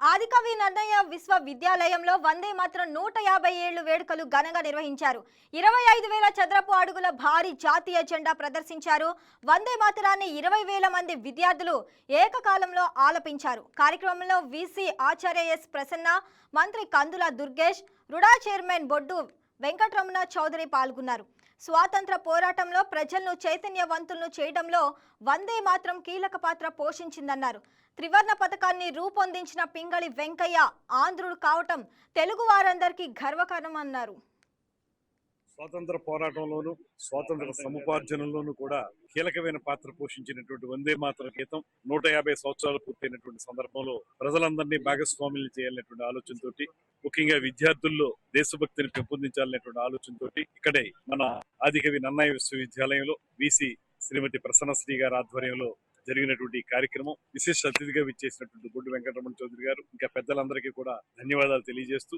ఆదికవి నన్నయ్య విశ్వవిద్యాలయంలో వందే మాత్రం 150 ఏళ్లు వేడుకలు ఘనంగా నిర్వహించారు. 25,000 చదరపు అడుగుల భారీ జాతీయ జెండా ప్రదర్శించారు. వందే మాతరాన్ని 20,000 మంది విద్యార్థులు ఏకకాలంలో ఆలపించారు. కార్యక్రమంలో వీసీ ఆచార్య ఎస్ ప్రసన్న, మంత్రి కందుల దుర్గేష్, రుడా చైర్మన్ బొడ్డు వెంకటరమణ చౌదరి పాల్గొన్నారు. స్వాతంత్ర పోరాటంలో ప్రజలను చైతన్యవంతులను చేయడంలో వందే మాత్రం కీలక పాత్ర పోషించిందన్నారు. త్రివర్ణ పథకాన్ని రూపొందించిన పింగళి వెంకయ్య ఆంధ్రుడు కావటం తెలుగు వారందరికీ గర్వకారణమన్నారు. స్వాతంత్ర పోరాటంలోనూ స్వాతంత్ర సముపార్జనలోనూ కూడా కీలకమైన పాత్ర పోషించినటువంటి వందే మాతర గీతం 150 సంవత్సరాలు పూర్తయినటువంటి సందర్భంలో ప్రజలందరినీ భాగస్వాములు చేయాలనేటువంటి ఆలోచనతోటి, ముఖ్యంగా విద్యార్థుల్లో దేశభక్తిని పెంపొందించాలనేటువంటి ఆలోచనతోటి ఇక్కడే మన ఆదికవి నన్నయ్య విశ్వవిద్యాలయంలో వీసీ శ్రీమతి ప్రసన్నశ్రీ గారి ఆధ్వర్యంలో జరిగినటువంటి కార్యక్రమం విశేష అతిథిగా విచ్చేసినటువంటి బొడ్డు వెంకటరమణ చౌదరి గారు ఇంకా పెద్దలందరికీ కూడా ధన్యవాదాలు తెలియజేస్తూ,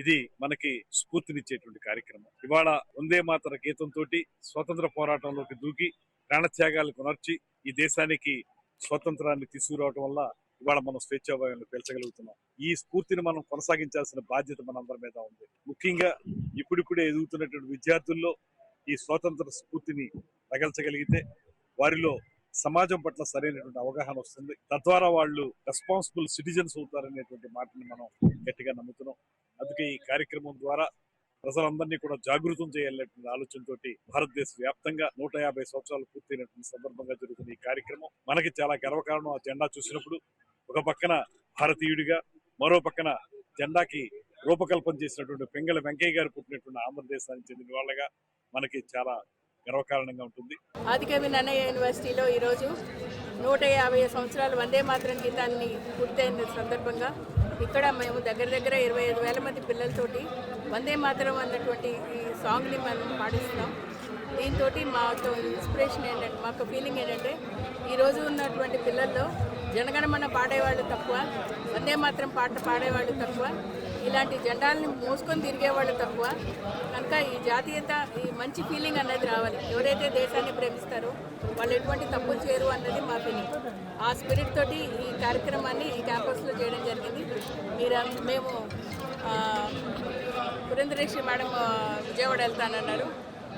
ఇది మనకి స్ఫూర్తినిచ్చేటువంటి కార్యక్రమం. ఇవాళ వందే మాతర గీతంతో స్వాతంత్ర పోరాటంలోకి దూకి ప్రాణత్యాగాలు కొనర్చి ఈ దేశానికి స్వాతంత్రాన్ని తీసుకురావడం వల్ల ఇవాళ మనం స్వేచ్ఛాభావాన్ని పెంచగలుగుతున్నాం. ఈ స్ఫూర్తిని మనం కొనసాగించాల్సిన బాధ్యత మనందరి మీద ఉంది. ముఖ్యంగా ఇప్పుడిప్పుడే ఎదుగుతున్నటువంటి విద్యార్థుల్లో ఈ స్వాతంత్ర స్ఫూర్తిని తగల్చగలిగితే వారిలో సమాజం పట్ల సరైనటువంటి అవగాహన వస్తుంది. తద్వారా వాళ్ళు రెస్పాన్సిబుల్ సిటిజన్స్ అవుతారనేటువంటి మాటని మనం గట్టిగా నమ్ముతున్నాం. అందుకే ఈ కార్యక్రమం ద్వారా ప్రజలందరినీ కూడా జాగృతం చేయాలనేటువంటి ఆలోచనతో భారతదేశ వ్యాప్తంగా 150 సంవత్సరాలు పూర్తయినటువంటి సందర్భంగా జరుగుతున్న ఈ కార్యక్రమం మనకి చాలా గర్వకారణం. ఆ జెండా చూసినప్పుడు ఒక పక్కన భారతీయుడిగా, మరో పక్కన జెండాకి రూపకల్పన చేసినటువంటి పింగళి వెంకయ్య గారు పుట్టినటువంటి ఆంధ్రదేశానికి చెందిన వాళ్ళగా మనకి చాలా గర్వకారణంగా ఉంటుంది. ఆదికవి నన్నయ్య యూనివర్సిటీలో ఈరోజు 150 సంవత్సరాలు వందే మాతరం గీతాన్ని పూర్తయిన సందర్భంగా ఇక్కడ మేము దగ్గర 25,000 మంది పిల్లలతోటి వందే మాతరం అన్నటువంటి ఈ సాంగ్ని మనం పాడిస్తున్నాం. దీంతో మాకు ఇన్స్పిరేషన్ ఏంటంటే, మాకు ఫీలింగ్ ఏంటంటే, ఈరోజు ఉన్నటువంటి పిల్లల్లో జనగణమన పాడేవాళ్ళు తక్కువ, వందే మాతరం పాట పాడేవాళ్ళు తక్కువ, ఇలాంటి జెండాలని మోసుకొని తిరిగేవాళ్ళు తక్కువ. కనుక ఈ జాతీయత, ఈ మంచి ఫీలింగ్ అనేది రావాలి. ఎవరైతే దేశాన్ని ప్రేమిస్తారో వాళ్ళు ఎటువంటి తప్పులు చేయరు అన్నది మా ఫీలింగ్. ఆ స్పిరిట్ తోటి ఈ కార్యక్రమాన్ని ఈ క్యాంపస్లో చేయడం జరిగింది. మేము పురంధరేశ్వరి మేడం విజయవాడ వెళ్తానన్నారు.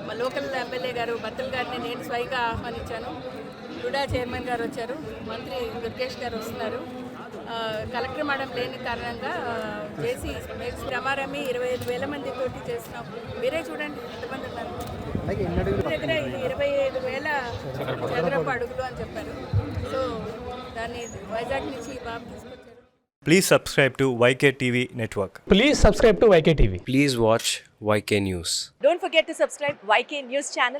మా లోకల్ ఎమ్మెల్యే గారు బత్తల్ గారిని నేను స్వయంగా ఆహ్వానించాను. రుడా చైర్మన్ గారు వచ్చారు, మంత్రి దుర్గేష్ గారు వస్తున్నారు. కలెక్టర్ మేడం లేని కారణంగా చేసి రమారమి 25,000 మంది తోటి చేస్తున్నాం. మీరే చూడండి ఎంతమంది ఉన్నారు. దగ్గర 25,000 చదరపు అడుగులు అని చెప్పారు. సో దాన్ని వైజాగ్ నుంచి బాబు తీసుకొచ్చారు. Please subscribe to YK TV Network. Please subscribe to YK TV. Please watch YK News. Don't forget to subscribe YK News channel.